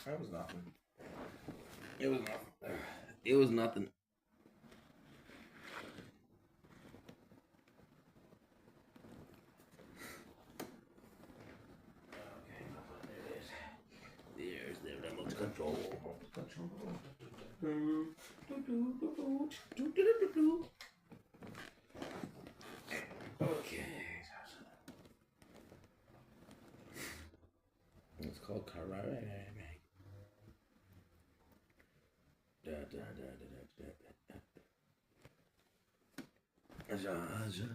That was nothing. It was nothing. It was nothing. Okay, there it is. There's the remote control. Okay. It's called karate. Zsa Zsa.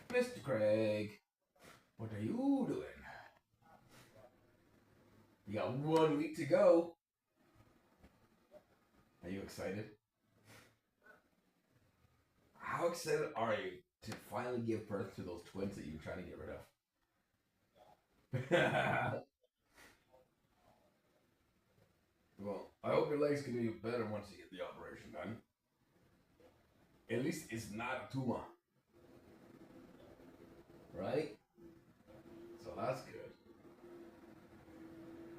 Mr. Craig, what are you doing? You got 1 week to go. Are you excited? How excited are you to finally give birth to those twins that you've been trying to get rid of? Well, I hope your leg's gonna be better once you get the operation done. At least it's not a tumor. Right? So that's good.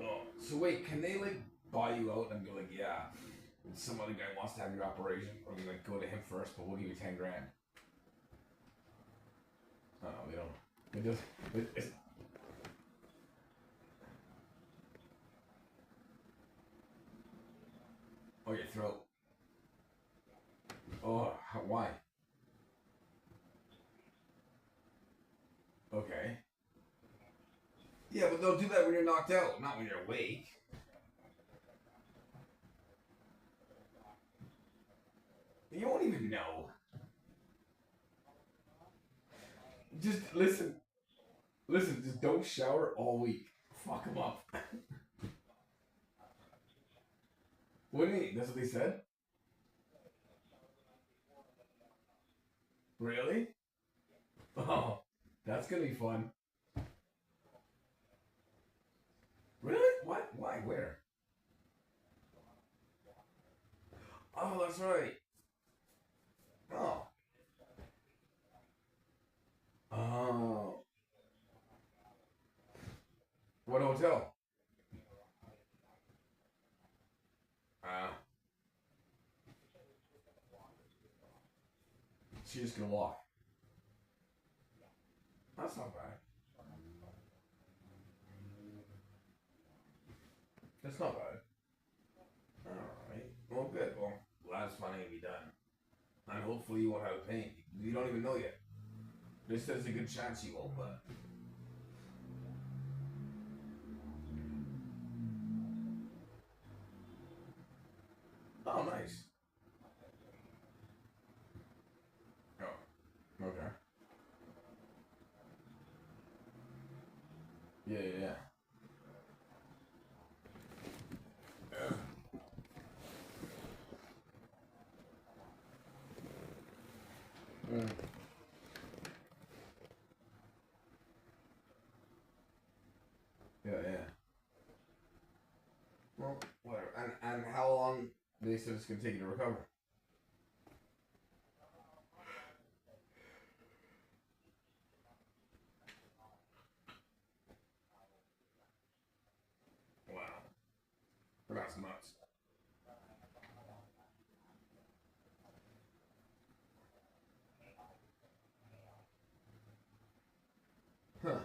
Oh, so wait, can they like buy you out and be like, yeah, some other guy wants to have your operation, or we like go to him first, but we'll give you 10 grand? Oh, they don't. It just it's, oh, your throat. Oh, why? Okay. Yeah, but they'll do that when you're knocked out, not when you're awake. You won't even know. Just listen. Listen, just don't shower all week. Fuck them up. What do you mean? That's what they said? Really? Oh, that's gonna be fun. Really? What? Why? Where? Oh, that's right. Oh. Oh. What hotel? Ah. She's just gonna walk. That's not bad. That's not bad. Alright. Well, good. Well, glad it's finally gonna be done. And hopefully you won't have pain. You don't even know yet. This says a good chance you won't, but. Oh, nice. Oh, okay. Yeah, yeah, yeah. Mm. Yeah, yeah. Well, whatever. And how long they said it's gonna take you to recover? Wow, that's nuts. Huh.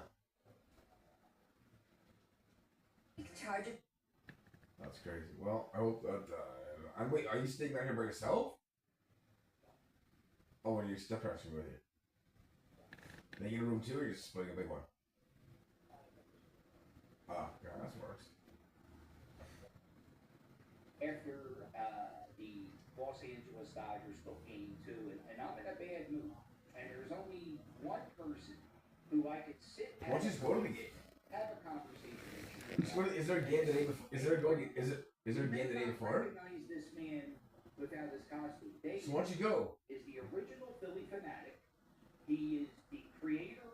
Charge it. That's crazy. Well, I hope that. And wait, are you staying down here by yourself? Oh, and your stepparents are with you. They get a room too, or you're just splitting a big one? Ah, yeah, that works. After the Los Angeles Dodgers took Game 2, and I'm in a bad mood. And there's only one person who I could sit Why don't you just go to the game? have a conversation with. Is there a game the day before? Is there going? Is there a game the day before? Recognize this man without his costume. Dave So why don't you go? is the original Philly fanatic. He is the creator,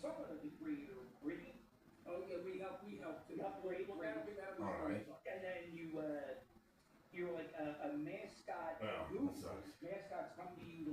somewhat of the creator of Brady. Oh yeah, we helped to upgrade. All right. And then you're like a mascot. Oh, that sucks. Mascots come to you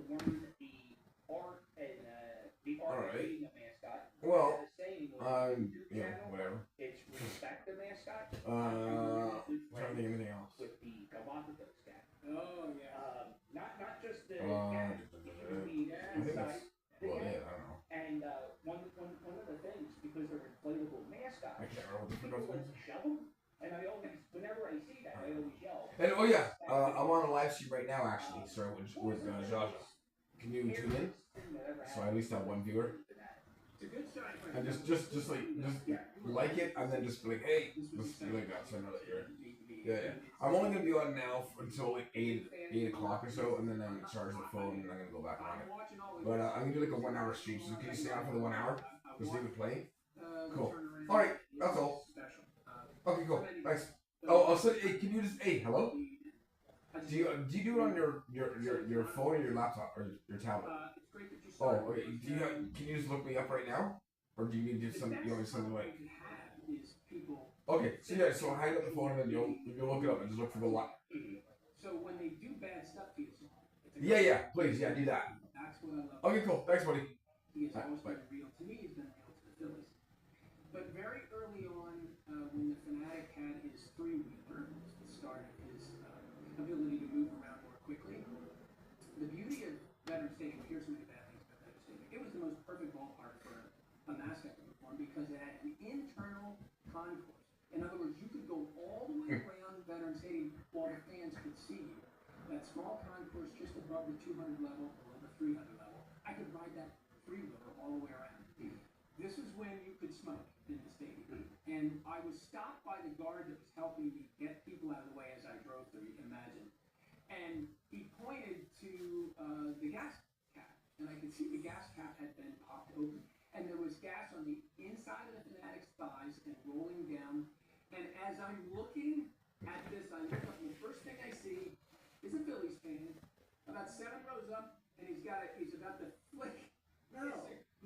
I can't remember what the people fuck like was. shove them, and I always, whenever I see that, I always yell. And oh yeah, I'm on a live stream right now actually. Sorry, with Zsa Zsa. Can you tune in? So I at least have one viewer. And just like it, and then just be like, hey, just be like that, so I know that you're. Yeah. I'm only gonna be on now until like 8 o'clock or so, and then I'm gonna charge the phone, and I'm gonna go back on it. But I'm gonna do like a 1 hour stream. So can you stay on for the 1 hour? Just leave it playing. Cool. All right, that's all. Okay, cool. Thanks. Oh, also, hey, can you just hello? Do you do it on your phone or your laptop or your tablet? Oh, okay. Can you just look me up right now, or do you need to some something like? Okay, so yeah, so hang up the phone and then you'll look it up and just look for the lot. So when they do bad stuff to you, yeah, please, do that. That's what I love. Okay, cool. Thanks, buddy. He has always been real to me. He's been real to the Phillies. But very early on, when the Fanatic had his three-wheeler, the start of his ability to move around more quickly, the beauty of Veterans Stadium, here's some of the bad things about Veterans Stadium. It was the most perfect ballpark for a mascot to perform because it had an internal concourse. In other words, you could go all the way around Veterans Stadium while the fans could see you. That small concourse just above the 200 level, below the 300 level, I could ride that three-wheeler all the way around. This is when you could smoke in the stadium. And I was stopped by the guard that was helping me get people out of the way as I drove through, you can imagine. And he pointed to the gas cap. And I could see the gas cap had been popped open. And there was gas on the inside of the Fanatic's thighs and rolling down. And as I'm looking at this, I look up and the first thing I see is a Phillies fan, about 7 rows up, and he's about to flick.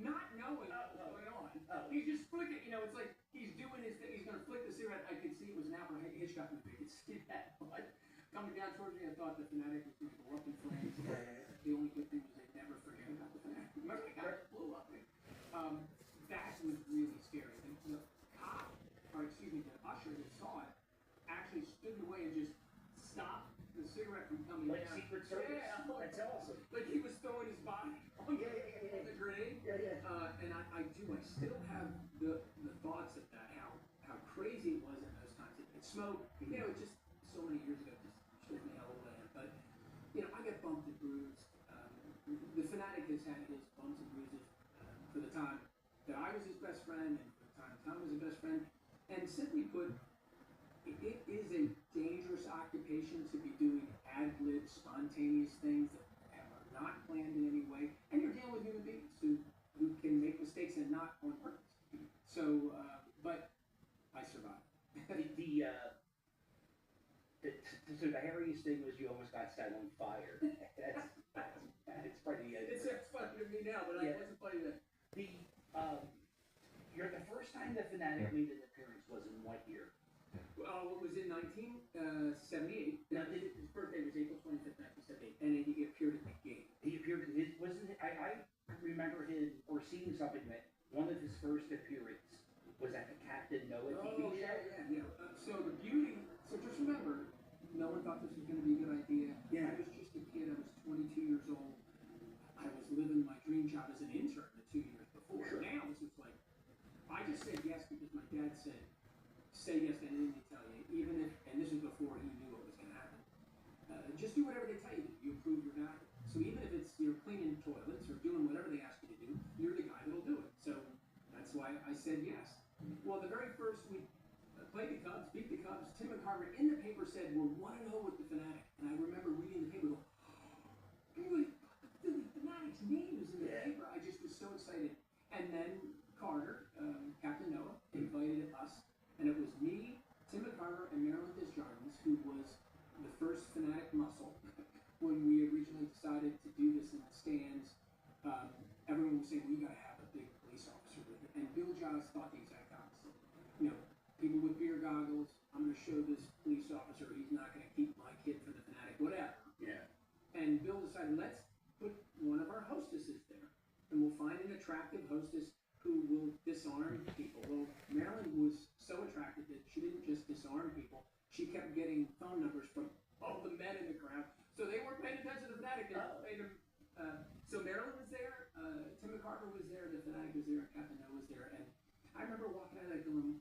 Not knowing what was going on. He's just flicking, it's like he's doing his thing. He's going to flick the cigarette. I could see it was an Alfred Hitchcock movie. I could see that. But coming down towards me, I thought the Fanatic was going to go up in flames. The only good thing was they never forget about the Fanatic. Remember the guy that blew up? That was really scary. The cop, the usher that saw it, actually stood in the way and just stopped the cigarette from coming down. Like Secret Service? Yeah, that's awesome. Like he was throwing his body on the grenade. And I still have the thoughts of that, how crazy it was in those times. It smoked, it's just so many years ago, just shook me hell away. But, I get bumped and bruised. The Fanatic has had his bumps and bruises for the time that I was his best friend and for the time Tom was his best friend. And simply put, it is a dangerous occupation to be doing ad-lib, spontaneous things that are not planned in any way. And you're dealing with human beings who can make mistakes and not on purpose. So, but I survived. So the hairiest thing was you almost got set on fire. It's pretty. It's funny to me now, but it wasn't funny then. You're the first time the Fanatic made an appearance was in what year? It was in 1978. His birthday was April 25th, 1978, and he appeared at the game. He appeared at his, wasn't it? I remember him or seeing something that one of his first appearances was at the Captain Noah TV show. Yeah. So the beauty, so just remember, no one thought this was going to be a good idea. I was just a kid. I was 22 years old. I was living my dream job as an intern the 2 years before. Sure. Now this was like, I just said yes because my dad said, say yes to anything they tell you, even if, and this is before he knew what was going to happen. Just do whatever they tell you to do. You improve your value. So even if it's you're cleaning toilets or doing whatever they ask you to do, you're the guy that'll do it. So that's why I said yes. Well, the very first week, played the Cubs, beat the Cubs. Tim McCarver in the paper said we're 1-0 with the Fanatic, and I remember reading the paper, going, the Fanatic's name is in the paper. I just was so excited. And then Carter, Captain Noah, invited us. And it was me, Tim McCarver, and Marilyn Desjardins, who was the first Fanatic muscle. When we originally decided to do this in the stands, everyone was saying, well, you got to have a big police officer with it. And Bill Giles thought the exact opposite. People with beer goggles, I'm going to show this police officer he's not going to keep my kid for the Fanatic, whatever. Yeah. And Bill decided, let's put one of our hostesses there. And we'll find an attractive hostess who will disarm people. Well, Marilyn was so attractive that she didn't just disarm people. She kept getting phone numbers from all the men in the crowd. So they weren't paying attention to the Fanatic. So Marilyn was there, Tim McCarver was there, the Fanatic was there, Captain Noah was there. And I remember walking out of that going,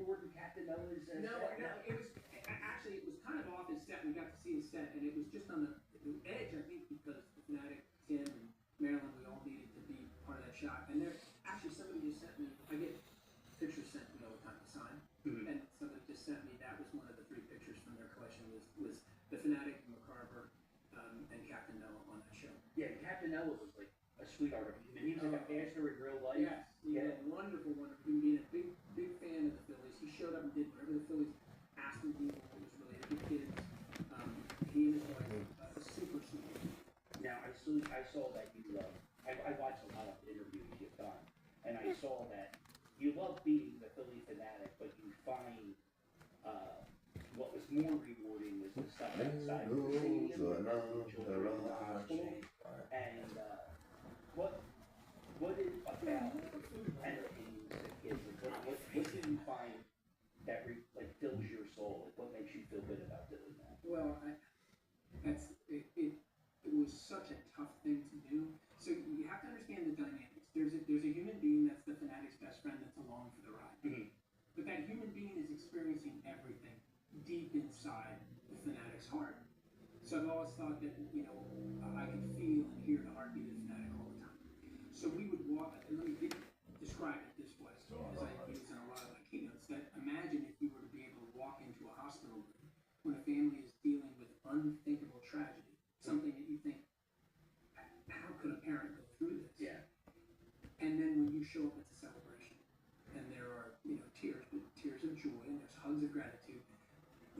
board and Captain Noah's set? No, it was actually it was kind of off his set. We got to see his set, and it was just on the edge, I think, because the Fanatic, Tim, and Marilyn, we all needed to be part of that shot. And there, actually, somebody just sent me. I get pictures sent to me all the time to sign, and somebody just sent me. That was one of the 3 pictures from their collection. Was the Fanatic, McCarver, and Captain Noah on that show. Yeah, Captain Noah was like a sweetheart. He was like a pastor in real life. Yes, wonderful. Being a big fan of the Phillies. He showed up and did whatever the Phillies asked him to do. It was related to kids. He and his wife, super sweet. Now I saw that you love. I watched a lot of interviews you've done, and I saw that you love being the Philly fanatic, but you find what was more rewarding was the stuff outside of the stadium, the children in the hospital, and what is about entertaining the kids? What do you find that fills your soul? Like, what makes you feel good about doing that? Well, it was such a tough thing to do. So you have to understand the dynamics. There's a human being that's the fanatic's best friend that's along for the ride. Mm-hmm. But that human being is experiencing everything deep inside the fanatic's heart. So I've always thought that, I could feel and hear the heartbeat of the fanatic all the time. So we would walk, and let me describe it this way, as I use in a lot of my keynotes, that imagine if you were to be able to walk into a hospital room when a family is dealing with unthinkable tragedy, something that you think, how could a parent go through this? Yeah. And then when you show up, it's a celebration. And there are, tears, but tears of joy, and there's hugs of gratitude.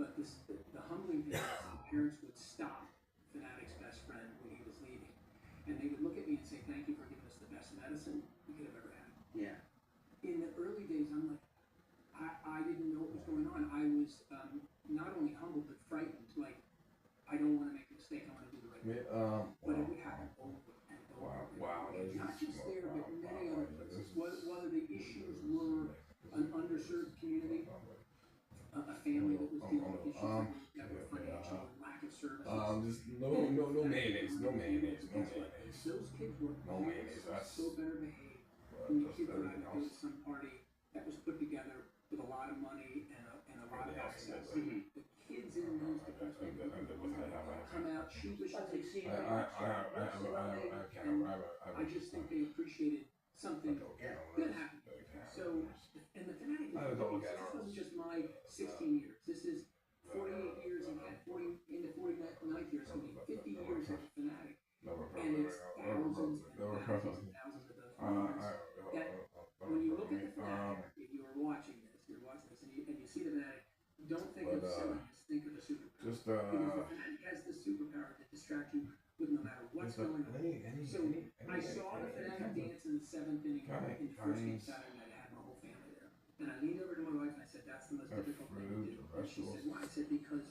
But the humbling thing is the parents would stop Fanatic's best friend when he was leaving. And they would look at me and say, thank you for giving us the best medicine we could have ever had. Yeah. In the early days, I'm like, I didn't know what was going on. I was not only humbled, but frightened. Like, I don't want to make a mistake. I want to do the right thing. But it would happen over and over. Wow. And not just there, but many other places. Whether the issues were an underserved community, a family that was dealing with issues that were financial and lack of services. Just no mayonnaise. Those kids were so better behaved. When the kids were at some party that was put together with a lot of money and a lot of access. The kids in those depressed come out sheepish as they see it. I just think they appreciated something good happened. So, and the Fanatic wasn't just my 16 years. This is 48 years and 40 into 49th year. It's going to be 50 years of the Fanatic. And it's thousands and thousands and thousands of those that when you look at the Fanatic, if you're watching this, and you see the Fanatic, don't think of silliness, think of a superpower. Because the Fanatic has the superpower to distract you with no matter what's going on. So I saw the Fanatic dance in the 7th inning in the first game Saturday night. I had my whole family there. And I leaned over to my wife and I said, that's the most difficult thing to do. And she said, why? I said, because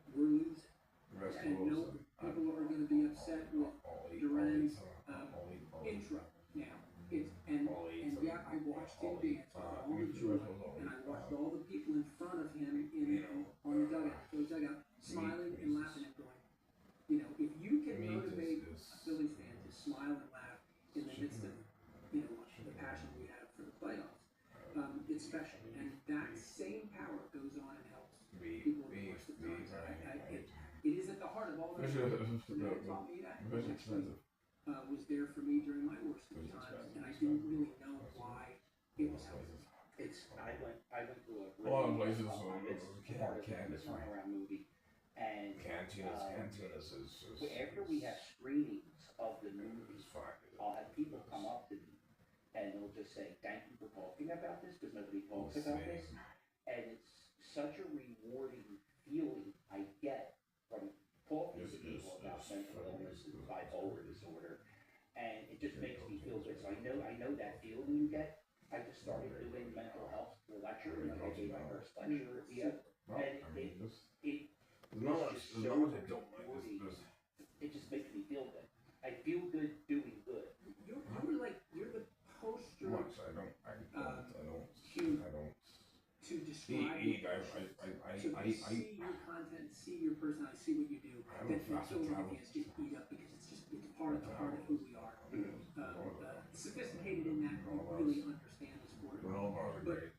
we're losing. And people are going to be upset with Duran's intro now. And yet I watched him dance with all the joy, and I watched all the people in front of him on the dugout, smiling and laughing and going, if you can motivate a Phillies fan to smile and laugh in the midst of, the passion we have for the playoffs, it's special. And that same power goes on and helps people in the worst of times. It is at the heart of all this. They taught me that. Was there for me during my worst of times, and I didn't really know why it was helpful. I went through A lot of places part of the turnaround movie, and Cantinas is after we have screenings of the movies, I'll have people come up to me and they'll just say, "Thank you for talking about this," because nobody talks about this, and it's such a rewarding feeling I get from talking to people about mental illness and bipolar disorder, and it just makes me feel good. So I know that feeling you get. I just started doing mental health lecture, and I gave my first lecture here, and it just makes me feel good. I feel good doing good. You're the poster to describe to see your content, see your personality, see what you do. That Philadelphia is just eat up because it's part of who we are. Sophisticated in that we really understand the sport. But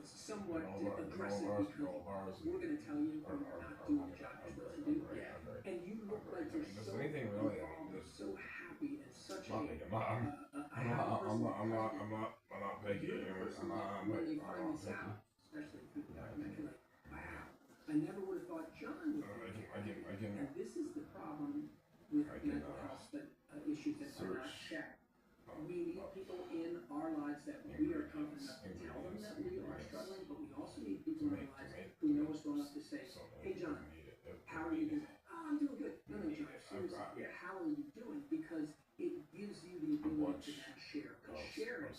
somewhat aggressive because we're going to tell you when you're not doing the job you're supposed to do. Yeah. And you look like you're so involved, so happy, and such a happy person. I'm not picky. You're the person that when they find this out, especially through the documentary, like, wow, I never would have thought John would do that. And this is the problem with mental health issues that are not checked. We need people in our lives that we are confident enough to tell them that we are struggling, but we also need people in our lives who know us well enough to say, hey John, how are you doing? Oh, I'm doing good. No, John, seriously, how are you doing? Because it gives you the ability to then share. Because sharing and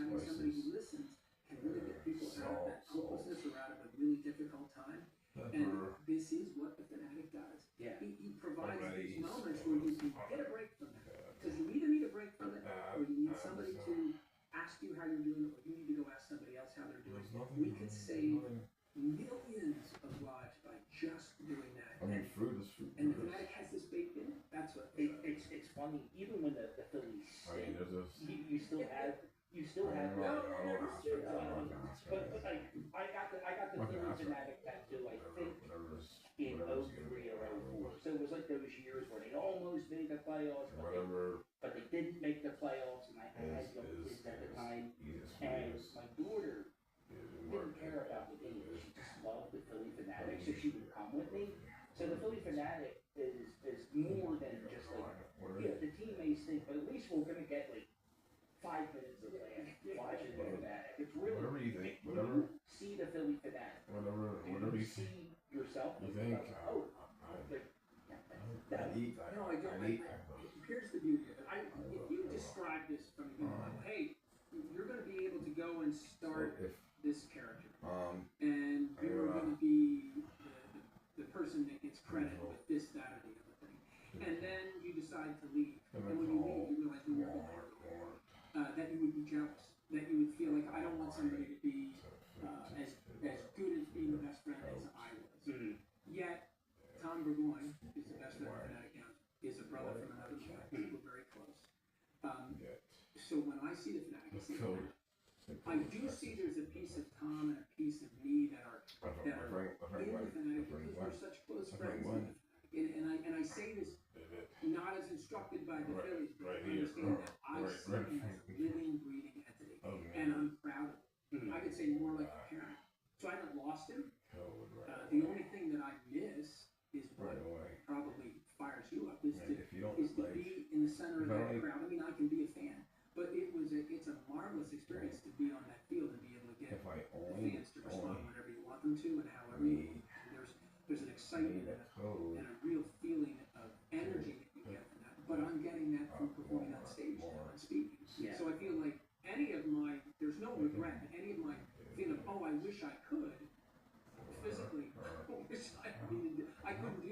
having somebody who listens can really get people out of that hopelessness or out of a really difficult time. And this is what the fanatic does. Yeah. He provides these moments where you can get a break from that. Because you either need a break from it, or you need somebody to ask you how you're doing, or you need to go ask somebody else how they're doing. We could save millions of lives by just doing that. I mean, fruit is fruit. And the fanatic has this baked in. That's what It's funny. Even when the Phillies stink, you still have. But like I got the Phillies fanatic tattoo. I think in 03 or 04. So it was like those years where they almost made the playoffs, but they didn't make the playoffs, and I had young kids at the time, and my daughter didn't care about the game. She just loved the Philly fanatic, so she would come with me. So the Philly fanatic is more than just like, yeah, the team may stink, but at least we're gonna get like 5 minutes of laugh watching the fanatic. It's really Whatever you think, when whatever. you see the Philly fanatic, Whatever you you think. see yourself. You think? Oh, like that. No, I don't. Here's the beauty of it. If you describe this from the beginning, hey, you're going to be able to go and start this character, and you're going to be the person that gets credit with this, that, or the other thing, and then you decide to leave, and when you leave, you realize you were that you would be jealous, that you would feel like I don't want somebody to be as good as being the best friend as I was. Mm-hmm. Yet Tom Burgoyne is the best friend of Fanatic County. Is a brother from another mother. We're very close. So when I see the Fanatic, I do see there's a piece of Tom and a piece of me that are in the Fanatic because we're such close friends. And I say this not as instructed by the Phillies, but understand that I see him as a living, breathing entity, and I'm proud of it. I could say more like a parent. So I haven't lost him. The only thing that I miss is what probably fires you up is to be in the center of that crowd. I mean, I can be a fan, but it's a marvelous experience to be on that field and be able to get the fans to respond whenever you want them to and however you want. There's an excitement and a real feeling of energy that you get from that. But I'm getting that from performing on stage now and speaking. Yeah. So I feel like there's no regret, but any of my feeling of, I wish I could, physically, I couldn't do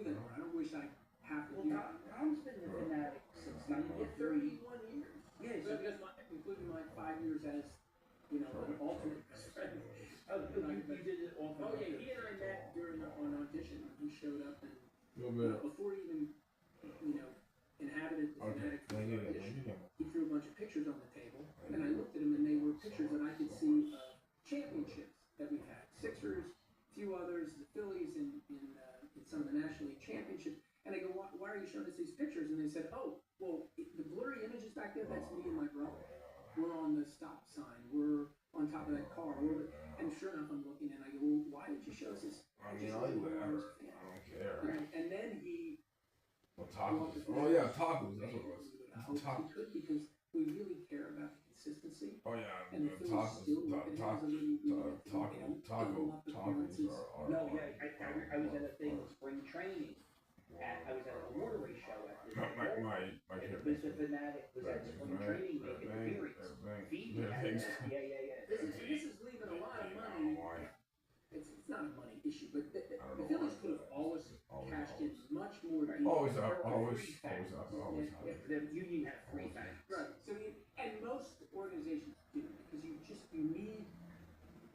that more. I don't wish I have to do that. Tom's been the fanatic since 31 years. Yeah, So including my 5 years as, an alternate best friend. you did it all. Oh yeah, he and I met during an audition. He showed up and before he even, inhabited the fanatic audition, he threw a bunch of pictures on the table, and I looked at them, and they were pictures that I could see of championships that we've had. Sixers, a few others, the Phillies in some of the National League championships. And I go, why are you showing us these pictures? And they said, the blurry images back there, that's me and my brother. We're on the stop sign. We're on top of that car. And sure enough, I'm looking, and I go, why did you show us this? I mean, I don't care. And then he... tacos. Oh yeah, tacos. That's what it was. Tacos. Because we really care about the consistency. Oh yeah, And the tacos. Tacos are. No, yeah, I was at a thing spring training. I was at a water race show at the My it was the fanatic was at spring training making appearance. Feeding yeah. This is leaving a lot of money. It's not a money issue, but the Phillies could have always cashed in much more. Always. The union had free fans. Right. So and most organizations do because you need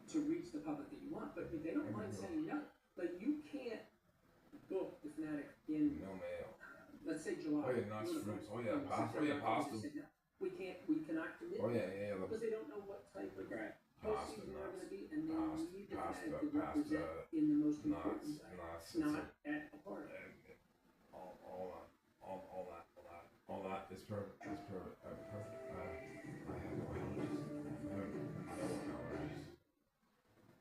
to reach the public that you want, but they don't mind saying no. Like you can't book the Fanatic in let's say July. Oh yeah, nuts, fruits. Oh yeah, pasta. Oh yeah, pasta. We cannot commit. Oh yeah. Because they don't know what type of He'll see where we're going to be, and they need the fanatic to represent in the most important way, not at a party. All that is perfect. Perfect.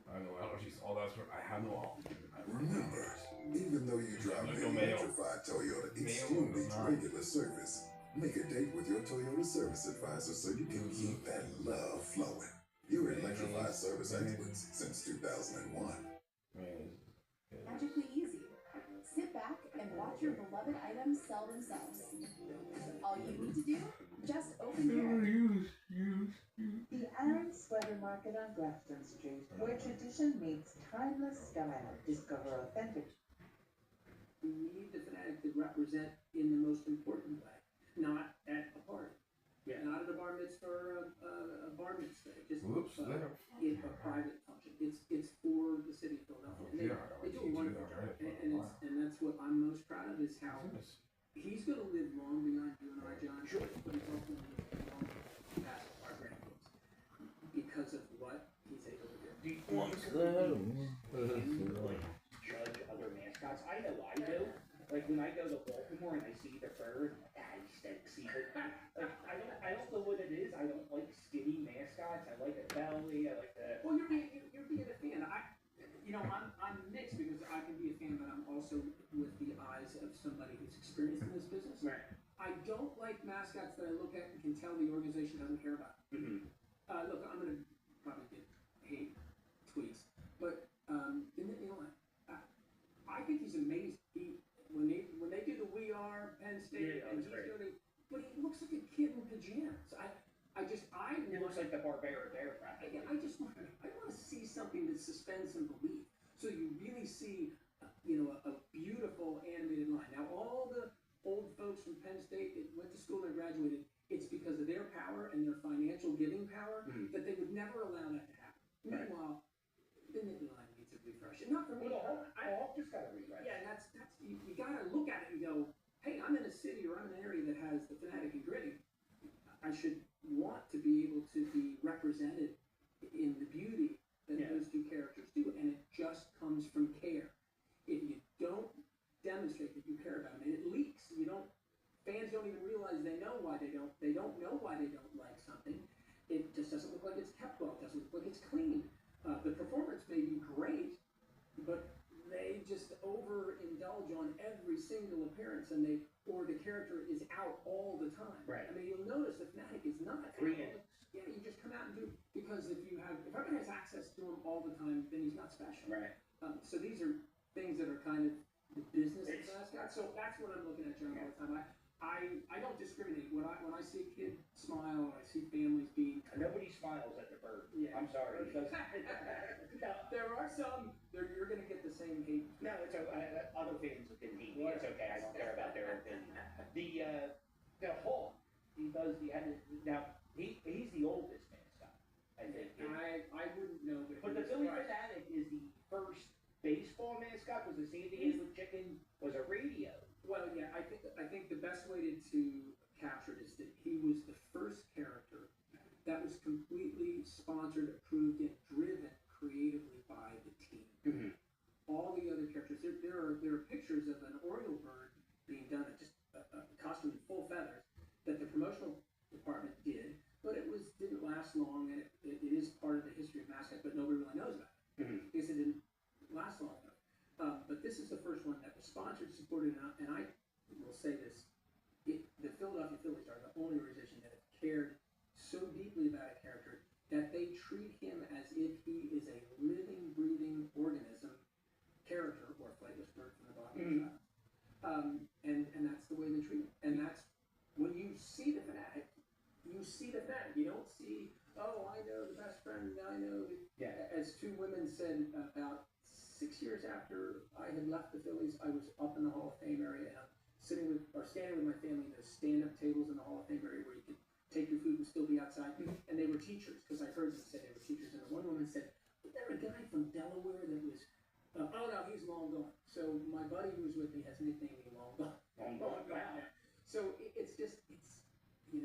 I have no allergies. I have no allergies. All that's perfect. I have no allergies. Remember, even though you drive an electrified Toyota excluding regular service, make a date with your Toyota service advisor so you can keep that love flowing. You're electrified service experts since 2001. Magically easy. Sit back and watch your beloved items sell themselves. All you need to do, just open your The Aaron Sweater Market on Grafton Street, where tradition meets timeless style. Discover authentic. We need the fanatic to represent in the most important way, not at a party. Yeah. Not at a bar mitzvah or a bar mitzvah. Just in a private function. It's for the city of Philadelphia. And they do a wonderful job. And that's what I'm most proud of is how he's going to live long beyond you and I, John. Sure. But he's also going to live long past our grandkids because of what he's able to do. Do you judge other mascots? I know I do. Like when I go to Baltimore and I see the bird, I see it. Like I don't know what it is. I don't like skinny mascots. I like a belly. I like the. Well, you're being a fan. I'm mixed because I can be a fan, but I'm also with the eyes of somebody who's experienced in this business. Right. I don't like mascots that I look at and can tell the organization doesn't care about. Mm-hmm. Look, I'm gonna probably get hate tweets, but I think he's amazing. When they do the We Are Penn State, and he's doing it, but he looks like a kid in pajamas. He looks like the Barbera Bear. I want to see something that suspends some belief. So you really see, a beautiful animated line. Now all the old folks from Penn State that went to school and graduated, it's because of their power and their financial giving power that they would never allow that to happen. Right. Meanwhile, the Nittany line needs a refresh. And not for me. Hawk just got a refresh. Yeah, and that's you got to look at it and go, hey, I'm in a city or I'm in an area that has the fanatic and gritty. I should want to be able to be represented in the beauty that those two characters do, and it just comes from care. If you don't demonstrate that you care about them, and it leaks, fans don't even realize they don't know why they don't like something. It just doesn't look like it's kept well. It doesn't look like it's clean. The performance may be great, but they just overindulge on every single appearance, or the character is out all the time. Right. I mean, you'll notice the fanatic is not. Yeah, you just come out and do, because if everyone has access to him all the time, then he's not special. Right. So these are things that are kind of the business of mascots. So that's what I'm looking at, John, all the time. I don't discriminate. When I see a kid smile, or I see families being. Nobody smiles at the bird. Yeah. I'm sorry. There are some. You're going to get the same hate. No, it's okay. Other fans can hate me. It's okay. I don't care about their opinion. The Hawk. He's the oldest mascot. I think. I wouldn't know. But the Philly Fanatic is the first baseball mascot. Was a San Diego Chicken. Was a radio. Well, yeah. I think the best way to capture it is that he was the first character that was completely sponsored, approved, and driven creatively by the team. Mm-hmm. All the other characters, there are pictures of an Oriole bird being done, just a costume in full feathers, that the promotional department did, but it didn't last long, and it is part of the history of mascot, but nobody really knows about it, because it didn't last long enough. But this is the first one that was sponsored, supported, and I will say this, the Philadelphia Phillies are the only organization that have cared so deeply about a character that they treat him as if he is a living, breathing organism character, or flightless bird from the bottom of the shot. And that's the way they treat him. And that's, when you see the fanatic, you see the fanatic. You don't see, oh, I know the best friend, I know. As two women said about 6 years after I had left the Phillies, I was up in the Hall of Fame area, and I'm standing with my family in those stand-up tables in the Hall of Fame area where you could take your food and still be outside. And they were teachers, because I heard them say they were teachers. And one woman said, was there a guy from Delaware that was, oh no, he's long gone. So my buddy who was with me has nicknamed me Long Gone. Long Gone. Yeah. So it's just, and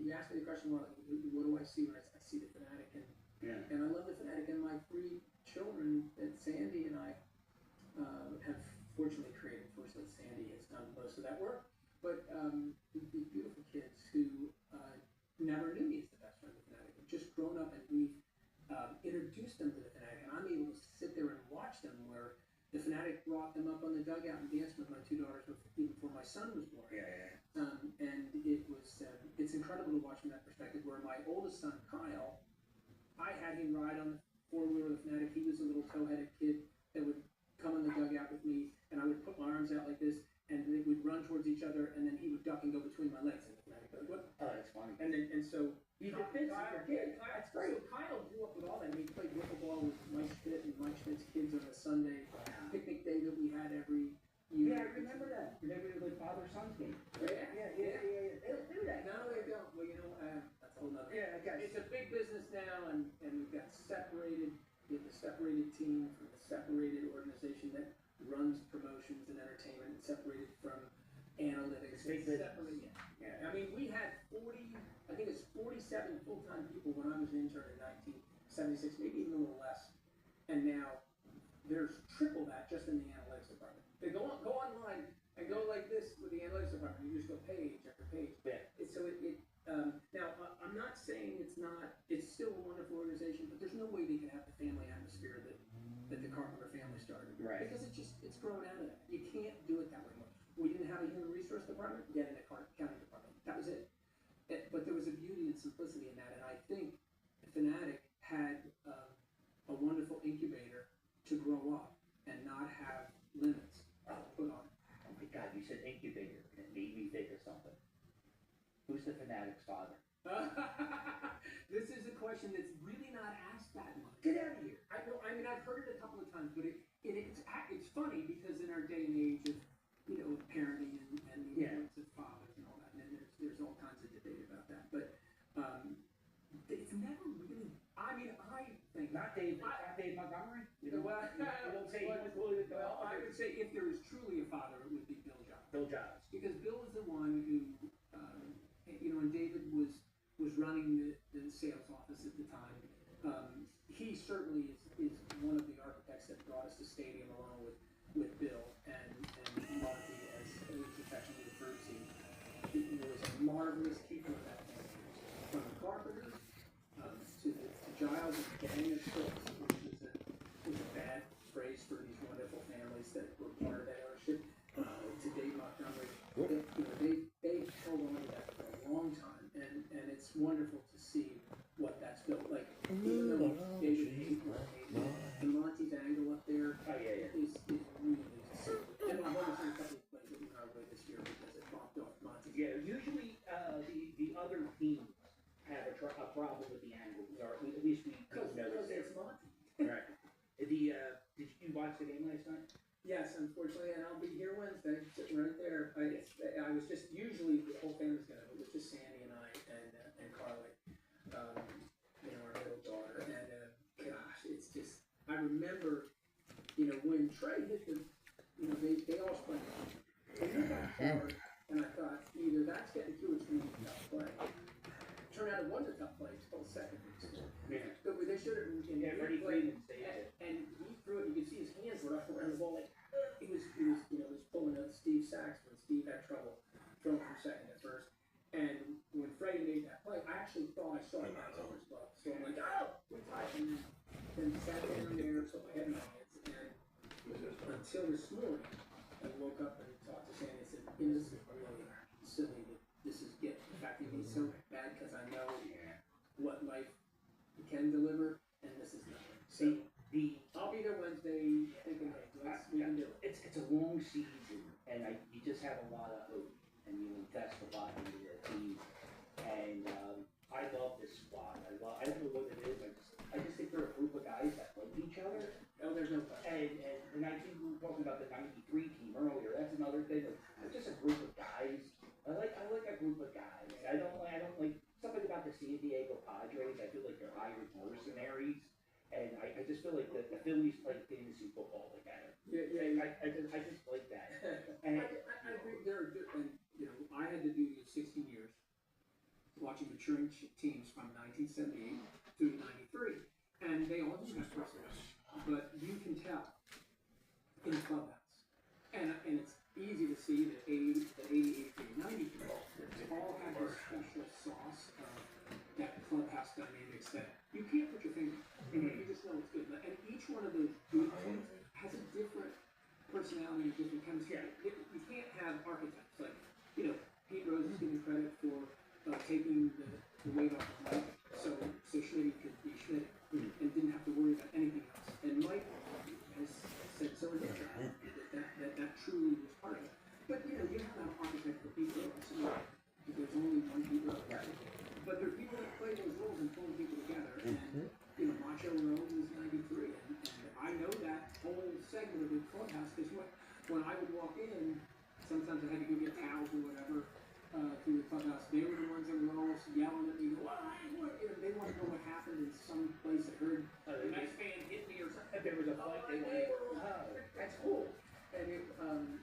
you asked me the question, what do I see when I see the fanatic? And Yeah. And I love the Fanatic, and my 3 children that Sandy and I have fortunately created. Fortunately, Sandy has done most of that work. But these beautiful kids who never knew me as the best friend of the Fanatic, have just grown up, and we've introduced them to the Fanatic, and I'm able to sit there and watch them where the Fanatic brought them up on the dugout and danced with my 2 daughters even before my son was born. And it was it's incredible to watch from that perspective. Where my oldest son Kyle, I had him ride on the 4-wheeler of the Fanatic. He was a little tow-headed kid that would come in the dugout with me, and I would put my arms out like this, and they would run towards each other, and then he would duck and go between my legs. And the Fanatic would go, what? Oh, that's funny. And so You did this as a kid. That's great. So Kyle grew up with all that. He played wiffle ball with Mike Schmidt and Mike Schmidt's kids on a Sunday picnic day that we had every year. Yeah, I remember that. Remember the father-son's game. Yeah. They don't do that. No, they don't. Well, you know, that's a whole nother. Yeah, I guess. It's a big business now, and we've got separated. We have a separated team from a separated organization that runs promotions and entertainment, separated from analytics. Big business. Separated. Yeah. I mean, we had 47 full-time people when I was an intern in 1976, maybe even a little less. And now there's triple that just in the analytics department. They go online and go like this with the analytics department. You just go page after page. Yeah. Now I'm not saying it's still a wonderful organization, but there's no way they can have the family atmosphere that the Carpenter family started. Right. Because it's grown out of that. You can't do it that way anymore. We didn't have a human resource department, get in a county department. That was it. But there was a beauty and simplicity in that, and I think the Fanatic had a wonderful incubator to grow up and not have limits put on it. Oh my God, you said incubator, and it made me think of something. Who's the Fanatic's father? This is a question that's really not asked that much. Get out of here. I know. I mean, I've heard it a couple of times, but it's funny because in our day and age of parenting and the influence of fathers and all that, and there's all kinds of debate about that. But it's never really. I mean, I think Not Dave Montgomery? You don't say he was included. Well, I would say if there is truly a father, it would be Bill Johns. Bill Johns. Because Bill is the one who, and David was running the sales office at the time. He certainly is one of the architects that brought us to Stadium, along with Bill and Monty, as it was affectionately referred to. He was a marvelous keeper of that family, from the Carpenters to Giles and the gang of Crooks, which was a bad phrase for these wonderful families that were part of that ownership. To Dave Montgomery, they held on to that for a long time, and it's wonderful to see what that's built. Like, even though David and Monty's angle up there is really simple. And I'm only seeing a couple of plays that we got away this year because it bumped off Monty's. Yeah, usually the other teams have a problem with the angles, or at least we Because noticed it. it's Monty. Right. Did you watch the game last night? Yes, unfortunately, and I'll be here Wednesday, sitting right there. I was just, usually the whole family's gonna, it was just Sandy and I and Carly, our middle daughter, and gosh, it's just, I remember, when Trey hit they all sprang. They hit that hard, and I thought, either that's getting to it's gonna be a tough play. Turned out it wasn't a tough play, it's called second. Yeah. But they should have, Freddie Freeman saved it. and he threw it, you could see his hands were up around the ball, like, he was pulling up Steve Sachs when Steve had trouble throwing from second at first. And when Freddie made that play, I actually thought I saw him bounce over his glove. So I'm like, oh, we're tied. And then sat down there, so I had my hands. And until this morning, I woke up and talked to Sandy and said, this is really silly that this is the fact that he's so bad, because I know what life can deliver, and this is nothing. So I'll be there Wednesday thinking, hey, we can do it. It's a long season, and you just have a lot of hope, and you invest a lot into the team. And I love this squad. I don't know what it is. I just think they're a group of guys that like each other. Oh, there's no question. And I think we were talking about the '93 team earlier. That's another thing. It's just a group of guys. I like a group of guys. I don't like something about the San Diego Padres. I feel like they're Irish mercenaries. And I just feel like the Phillies play fantasy football together. Yeah. I just like that. And I agree. I had to do 16 years watching maturing teams from 1978 through 93. in the clubhouse. And it's easy to see that 80, the 88, 90 people all have this special sauce of that clubhouse dynamics that you can't put your finger on. You just know it's good. And each one of those good ones has a different personality, a different chemistry. You can't have archetypes. Like, you know, Pete Rose is given credit for taking the weight off of Mike so Schmitty could be Schmitty and didn't have to worry about anything else. And Mike has said so in his trial that truly was part of it. But, you know, you have an archetype for Pete Rose. So there's only one Pete Rose. But there are people that play those roles and pull people together. And, you know, Macho Rose is 93. And I know that whole segment of the clubhouse because when I would walk in, sometimes I had to go get towels or whatever through the clubhouse. They were the ones that were always yelling at me. What? You know, they want to know what happened in some place. I heard the next fan hit me or something. If there was a fight, they wanted to know. That's cool. And it,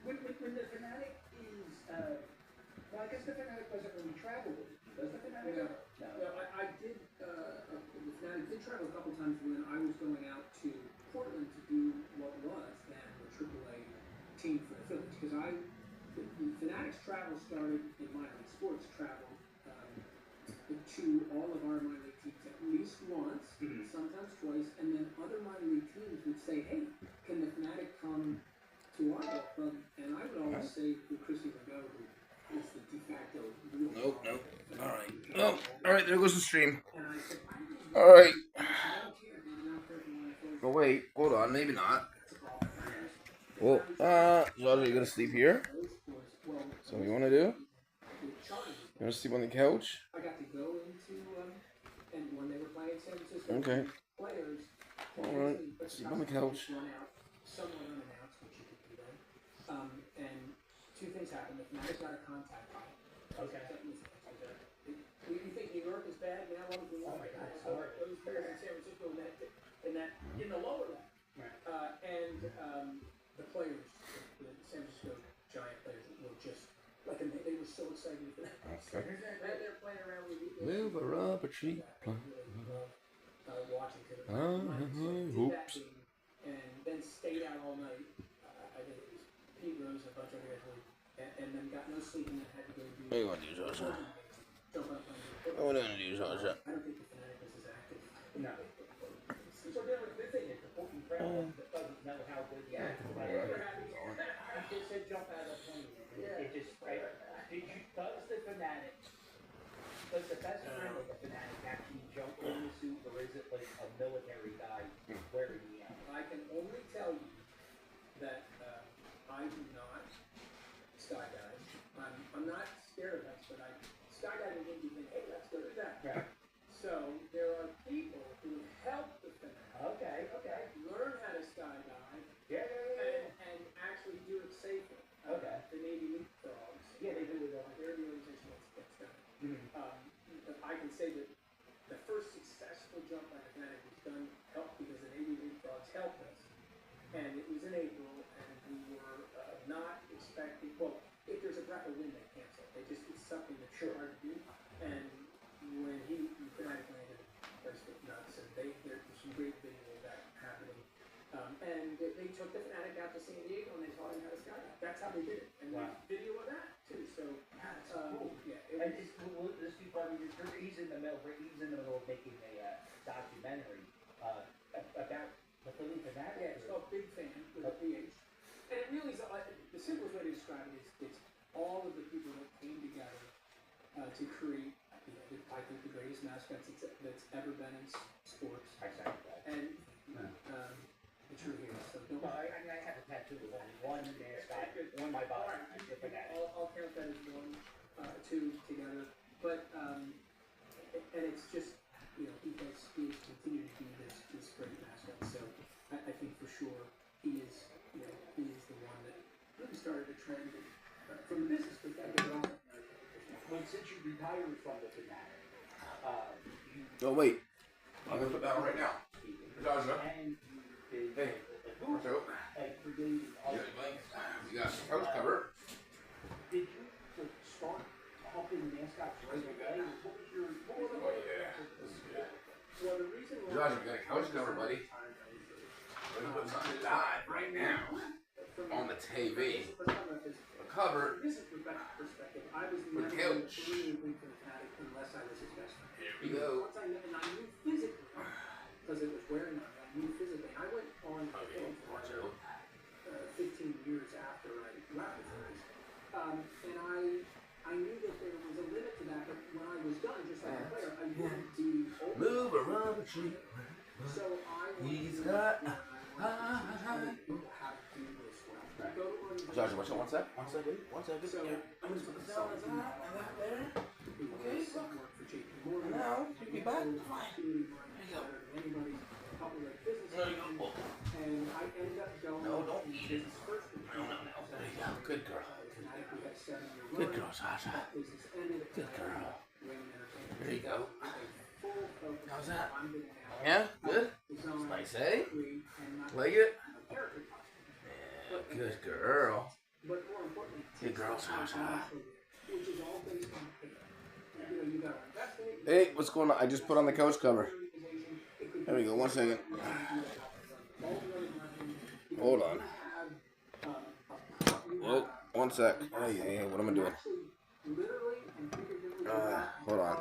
when the Fanatic is, well, I guess the Fanatic doesn't really travel with you. Does the Fanatic? No. I did, the Fanatic did travel a couple times when I was going out to Portland to do what was then the AAA team for the Phillies. Because the Fanatics travel started in minor league sports, traveled to all of our minor league teams at least once, sometimes twice, and then other minor league teams would say, hey, can the Fanatic come to our ball club? And I would always say to Chrissy Legault, who is the de facto real Nope. All right. Oh, all right. There goes the stream. All right. Oh wait, hold on. Maybe not. Well, Zsa Zsa, you gonna sleep here? So what you wanna do? You wanna sleep on the couch? I got to go into, and when they were playing San Francisco, Okay. players, All right. Sleep on the couch. run out somewhat unannounced, which you could do then. And two things happened. The Fanatic got a contact high. Okay. You think New York is bad? Now what was New York? Oh my God, it's hard. Those players in San Francisco in the lower level. Right. The players, the San Francisco Giant players, were just like they were so excited for that. Okay. They're playing around with you. Live a rubber tree. Watching because Oops. and then stayed out all night. I think it was Pete Rose and a bunch of other guys, and then got no sleep and then had to go do. What are you gonna do, Zsa Zsa? Jump up on the. What are you gonna do, Zsa Zsa? I don't think the Fanatic was as active. No. So the thing is, the Portland crowd doesn't know how good the actual They said jump out of the plane. It just, does the Fanatic, does the best friend of the Fanatic actually jump in the suit, or is it like a military guy wearing the I can only tell you that I do not skydive. I'm not scared of that, but skydiving would be thinking, hey, let's go to that. Right. So there are people who help the Fanatic Okay. learn how to skydive Yeah. and actually do it safely. Okay. The Navy leapfrogs. Yeah, they do it all. They're the organization that's done it. I can say that the first successful jump by the Fanatic was done because the Navy leapfrogs helped us. And it was in April, and we were not expecting, well, if there's a breath of wind, they cancel. It's something that's sure hard to do. And when the Fanatic landed, that's nuts. And there's some great video of that happening. And they took the Fanatic out to San Diego, and they taught him how to skydive. That's how they did it. And Wow. video of that, too. So, Cool. yeah. And this dude probably he's in the middle of making a documentary about the Philly Fanatic. Yeah, it's called Big Fan with a PH. And it really is, the simplest way to describe it is it's all of the people that came together to create, I think, the greatest mascots that's ever been in sports. Exactly. And the true heroes. So don't. No, I have a tattoo of only one mascot on my body. The Fanatic. I'll count that as one, two together. But and it's just, he has continued to be this great mascot. So I think for sure he is the one that really started the trend from the business perspective. Since you retired from the Fanatic, Oh wait. I'm gonna put that on right now. Zsa Zsa. and you've been Hey. Watch out. creating all. You got some couch cover. Did you start helping mascots right away? What was your? Oh yeah. This is good. Well, the reason why Zsa Zsa, you got a couch cover, buddy. Let's put something live right now. on the TV. Let's talk about this. The cover. From this perspective, I was The never couch. really big fanatic unless I was his best friend. Here we go. Once I knew physically, because it was wearing on me, I knew physically. I went on the film for 15 years after I left the series. And I knew that there was a limit to that, but when I was done, just like a player, I wanted to move around the tree. So I He's got Josh, one sec. One second. So I was with the sound there. Okay, look. Now, take me back. Fine. There you go. There you go. And I ended up going. No, don't eat it. No. There you go. Good girl. Good girl, Sasha. Good girl. There you go. How's that? Yeah? Good? It's nice, eh? Like it? Yeah, good girl. Good girl, Sasha. Hey, what's going on? I just put on the couch cover. There we go, 1 second. Hold on. Oh, 1 sec. Hey, what am I doing? Hold on.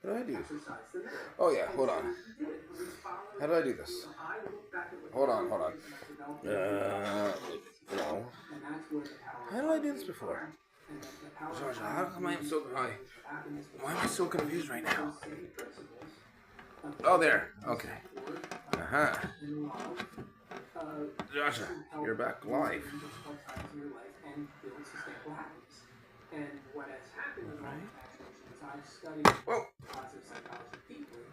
How do I do this? Oh yeah, hold on. How do I do this? Hold on. No. How did I do this before? Georgia, how come I am so high? Why am I so confused right now? Oh, there. Okay. Joshua, you're back live. And what has happened in all Right. is I've studied Whoa. positive psychology deeply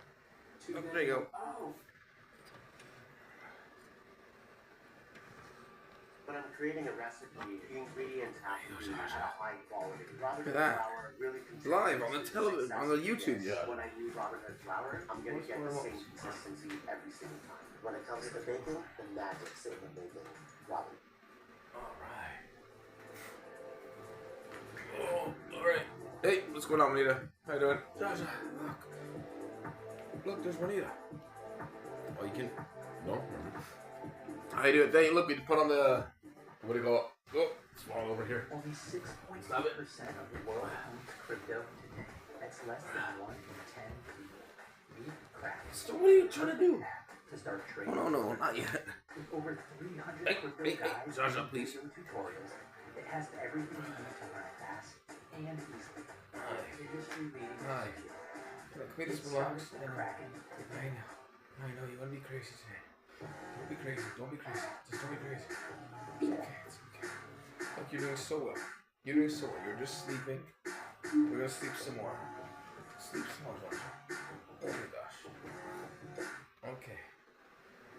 to Oh, then there you go. When I'm creating a recipe, the ingredients have to be high quality. Robert Look at that. flour really Live on the television, on the YouTube, yeah. When I use Robert Hood flour, I'm going to get the same consistency every single time. When it comes to baking, the magic's in the baking. Robert. Alright. Oh, alright. Hey, what's going on, Juanita? How you doing? Joshua, look, there's Juanita. Oh, you can. No? How you doing? Hey, look, we put on the. What do you call it? Oh, it's falling over here. Only 6.8% of the world owns crypto today. That's less than 1 in 10 people. We've cracked. So what are you trying to do? To start trading. Oh, no, not yet. With over 300 Hey, crypto hey, guides Zsa Zsa, and please. video tutorials. It has everything you need to learn fast and easily. Hi. Can we just relax? I know. You want to be crazy today. Don't be crazy. Just don't be crazy. It's okay. Look, you're doing so well. You're just sleeping. We're gonna sleep some more. Sleep some more, Joshua. Oh my gosh. Okay.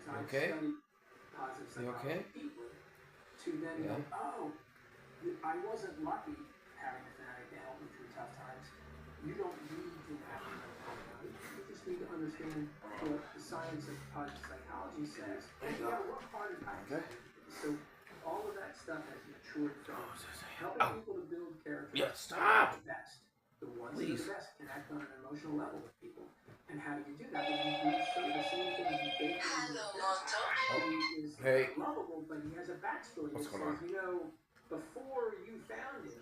You okay? You okay? To then Yeah. go, oh, I wasn't lucky having a fanatic to help me through tough times. You don't need to have it. You just need to understand what the science of positive psychology says. You gotta work hard and practice. So all of that stuff has matured from helping people to build character. Yeah, stop. The best. The ones Please. that are the best connect on an emotional level with people. And how do you do that? Well, you do sort of the same thing as you bake. He is Hey. lovable, but he has a backstory. What's that going on? says, you know, before you found him,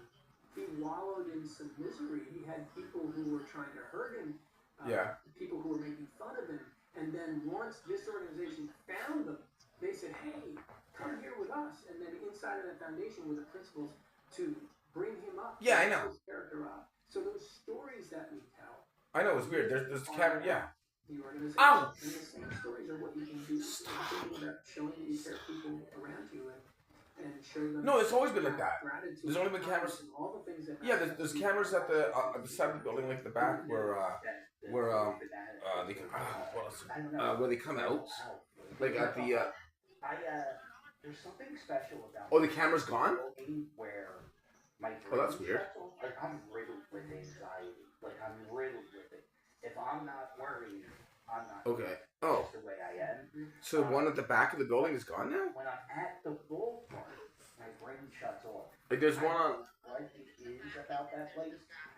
he wallowed in some misery. He had people who were trying to hurt him. Yeah. People who were making fun of him. And then once this organization found them, they said, hey, come here with us. And then inside of that foundation were the principles to bring him up. Yeah, I know. His character up. So those stories that we tell. I know, it's weird. There's camera. Yeah. The organization. Ow! And the same stories are what you can do. Thinking about showing that you care people around you and show them. No, it's always been like that. Gratitude. There's only been cameras. And all the things that Yeah, there's cameras at the side of the building, like the back, where they come. What else? Where they come out, like at the. There's something special about. Oh, the camera's gone? Where my Oh, that's weird. Like, I'm riddled with anxiety. Like, I'm riddled with it. If I'm not worried, I'm not. Okay. Oh. That's the way I am. So the one at the back of the building is gone now? When I'm at the ballpark, my brain shuts off. Like there's one on. What it is about that place?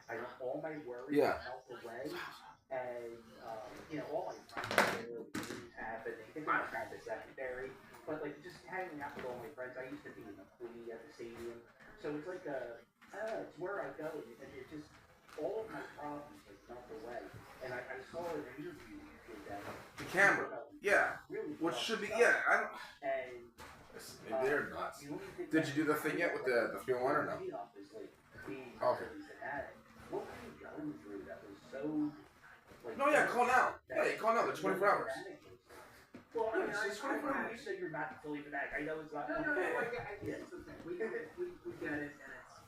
I know all my worries Yeah. melt away, and all my problems have happening. I think it's kind of secondary. But like just hanging out with all my friends. I used to be an employee at the stadium, so it's like it's where I go, and it just all of my problems like melt away. And I saw an interview with them. The camera, yeah, Really which tough should be, stuff. yeah. I don't. And Maybe they're nuts. the only thing Did you do the thing yet with the fuel one or no? Is like being Okay. fanatic. What were you going through that was so like? No, yeah, call now. Yeah, you call now. They're 24 hours. Well, I mean, Yeah, it's 24 hours. you said you're not fully fanatic. I know it's not. No, I get it's okay. We get it, and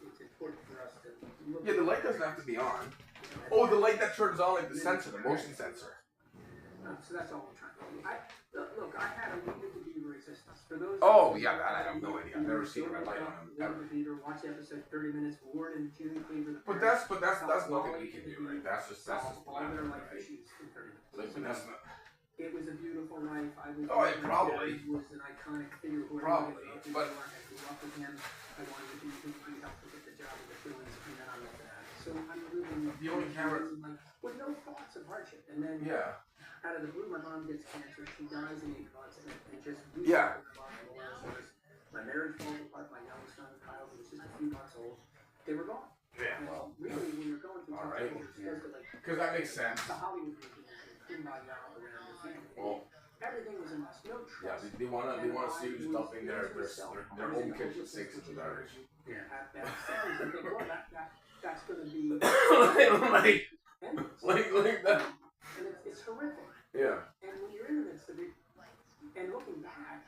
it's important for us to look. Yeah, the light doesn't have to be on. Oh, the light that turns on like the sensor, the motion sensor. So that's all I'm trying to do. Look, I had a Leave It to Beaver existence. For those. Oh, yeah, that I have no idea. I've never seen a red light on Leave It to Beaver. Watch the episode 30 minutes. Ward and June Cleaver. But that's nothing we can do, right? That's just Solve all their blah, life right? issues in 30 minutes. Like, but that's not. It was a beautiful life. I was. Oh, yeah, probably. He was an iconic figure. Probably, but- I grew up with him. I wanted to do things to help to get the job at the Phillies, and then I left that. So I'm really. The only camera- Like, with no thoughts of hardship, and then. Yeah. Out of the blue, my mom gets cancer. She dies in 8 months, and just Yeah. My marriage falls apart. My young son Kyle, who was just a few months old, they were gone. Yeah. And Well. really, when you're going through All something, right. you're supposed to like Because that makes sense. the Hollywood movie, Kumbaya around the family. Well. Everything was a mess. No Yeah, trust. they wanna see you dumping their own kitchen sinks into the garbage. Yeah. At that stage, you think, well, that's going to be like that. And it's horrific. Yeah. And when you're in the midst of it, and looking back,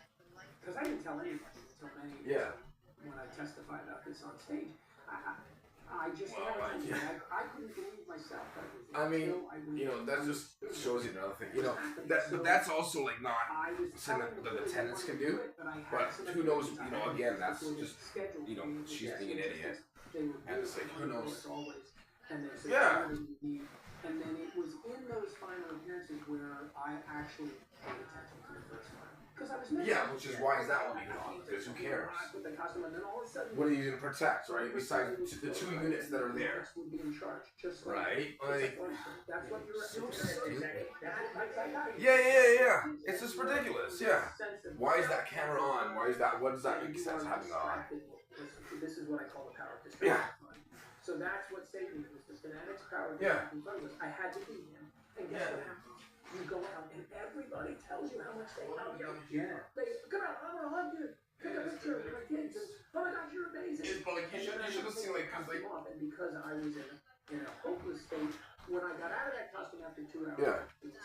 because I didn't tell anybody until many years Yeah. when I testified about this on stage, I just Well, never told yeah. you. I couldn't believe myself. That it was I mean, until I went you know, that just shows you another thing. You know, So but that's also like not I was something telling that the Phillies I tenants can wanted to do. it, I had But some who knows? things I You know, had again, to that's do just scheduled you know, meetings with she's guests being an and idiot. they were And it's like, who beautiful, knows? as always, and there's a Yeah. quality you need. And then it was in those final appearances where I actually paid attention to the first time. Because I was missing. Yeah, which is why is that one even on? Because who cares? With the costume, and then all of a sudden, What are you gonna protect, right? Besides the 2 units that are there, would be in charge, just like right? Like, that's what you're. So it's- stupid. that's- yeah. It's just ridiculous. Yeah. Why is that camera on? Why is that? What does that make sense having it on? This is what I call the power of Yeah. distraction. So that's what saved me, was the Fanatics power of Yeah. distraction. I had to be him. And guess what happens? You go out and everybody tells you how much they love you. Yeah. They come out, I'm gonna hug you. Take a picture with my kids. And, oh my gosh, you're amazing. But like you should have seen like because like And because I was in a hopeless state, when I got out of that costume after 2 hours, Yeah. with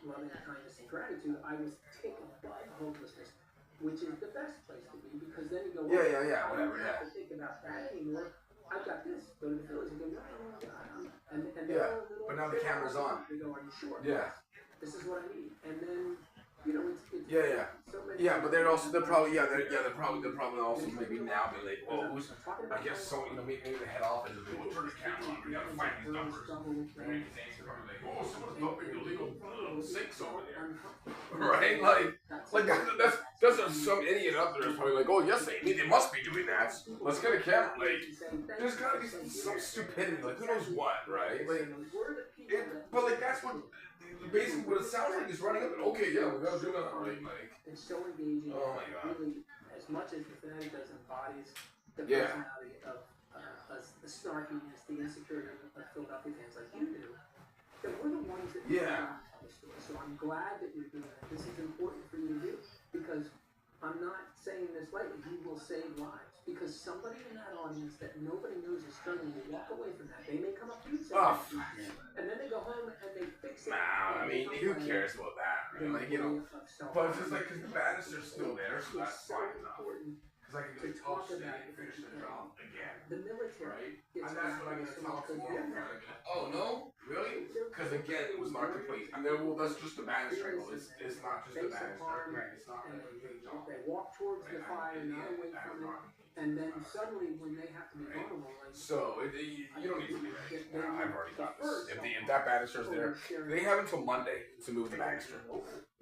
loving kindness and gratitude, I was taken by hopelessness, which is the best place to be, because then you go, Yeah, well, yeah, I whatever, don't have yeah. to think about that anymore. I've got this. Go to the Phillies and go, no, and Yeah, they're all a little- but now the camera's on. They go, are you sure? Yeah. This is what I need. And then, you know, it's Yeah. so many Yeah, but they're probably also maybe now be like, oh, who's, I guess so, you know, maybe the head office is like, we'll turn the camera on, we gotta find these numbers. Right? They're probably like, oh, someone's dumping illegal sinks over there. Right? Like that's some idiot up there is probably like, oh yes, they must be doing that. Let's get a camera. Like, there's gotta be some stupidity, like who knows what, right? Like, but like that's what basically what it sounds like is running up and okay, yeah, we gotta do that. Like, it's so engaging. Oh my God. Really, as much as the Fanatic does embodies the Yeah. personality of the snarkiness, the insecurity of Philadelphia fans like you do, then we're the ones that Yeah. tell the story. So I'm glad that you're doing it. This is important for you to do, because I'm not saying this lightly. You will save lives, because somebody in that audience that nobody knows is struggling will walk away from that. They may come up to you and say, Oh, and then they go home and they fix it. nah, I mean, who cares about that, right? Like, you know, but it's just like, because the banister's still there, so that's It's so fine enough. important Because I can to be oh talk shit, about you it. finished the job again. The military. Right? gets And that's what I'm back gonna so tell much tomorrow. because Oh no? Really? Because again, it was not complete. And then, well, that's just the banister. Well, it's not just the banister. Right? It's not and a complete job. they walk towards the Right? fire, not away from it, and then suddenly when they have to be vulnerable, like So you don't need to do that. I've already got this. If that banister's there, they have until Monday to move the banister,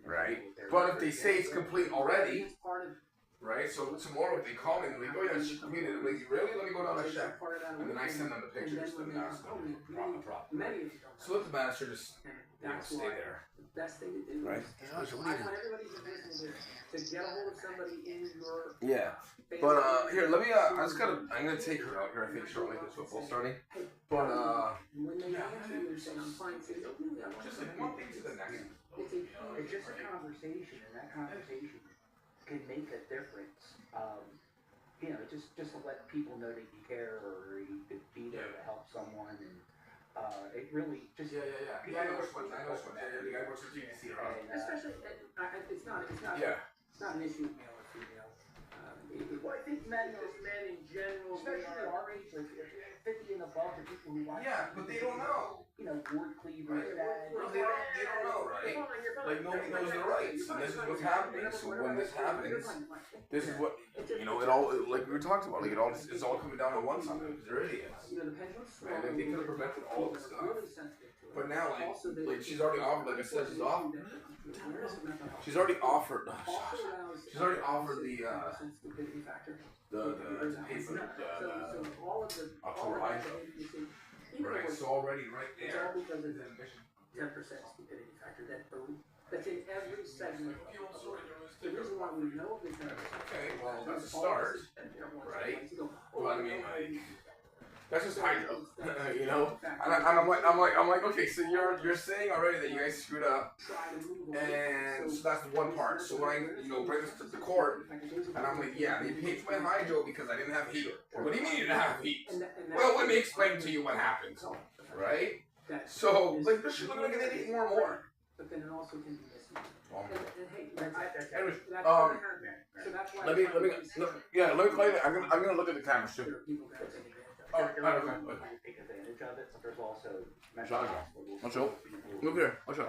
right? But if they say it's complete already, it's part of right? So tomorrow if they call me and they're like, oh yeah, it's completed. I'm like, really? Let me go down and check. part of that. And then I send them the pictures and then ask them the problem. Many of you don't. So let the banister just That's stay why there. the best thing to do Right. is Yeah, so what I do you want everybody who's listening to get a hold of somebody in your Yeah. family. But here, let me. I'm gonna take her out here. I think shortly because football's starting. But when they answer you and say I'm fine, say no, really, I want just to like one thing to the next. It's just a conversation, and that conversation can make a difference. You know, just to let people know that you care or you could be there to help someone, and it really just Yeah. I know which one. Yeah, the guy works for GDC, right? especially it's not Yeah. it's not an issue of male or female. Well, I think men, just men in general, especially our age, like 50 and above, the people who watch. Yeah, but they don't know. You know, Ward Cleaver's dad. Well, they don't know, right? Like nobody knows their rights, and this is what's happening. So when this happens, this is what it all like we were talking about. Like it's all coming down on one side because they're idiots. You know, the pendulum's Right? Like they could have prevented all of this stuff. really sensitive to it. But now, like she's already offered. Like I said, she's offered. She's Also already offered. allows She's already offered the stupidity factor. to pay for So all of the October high show. Right. So already right it's there. all because of is the ambition. 10% stupidity factor that's in every segment. The reason why we know this 10%. Okay, well that's a start, right? Well, I mean, like that's just hydro, you know. And I'm like, okay, so you're saying already that you guys screwed up, and so that's one part. So when I bring this to the court, and I'm like, yeah, they paid for my hydro because I didn't have heat. What do you mean you didn't have heat? Well, let me explain to you what happened, right? So like this should look like an idiot more and more. But then it also can be misleading. And hey, Anyways, so that's why let me play that. I'm gonna look at the cameras too. Oh, okay. Take advantage of it, but there's also Zsa Zsa. Watch out. Look here. Watch out.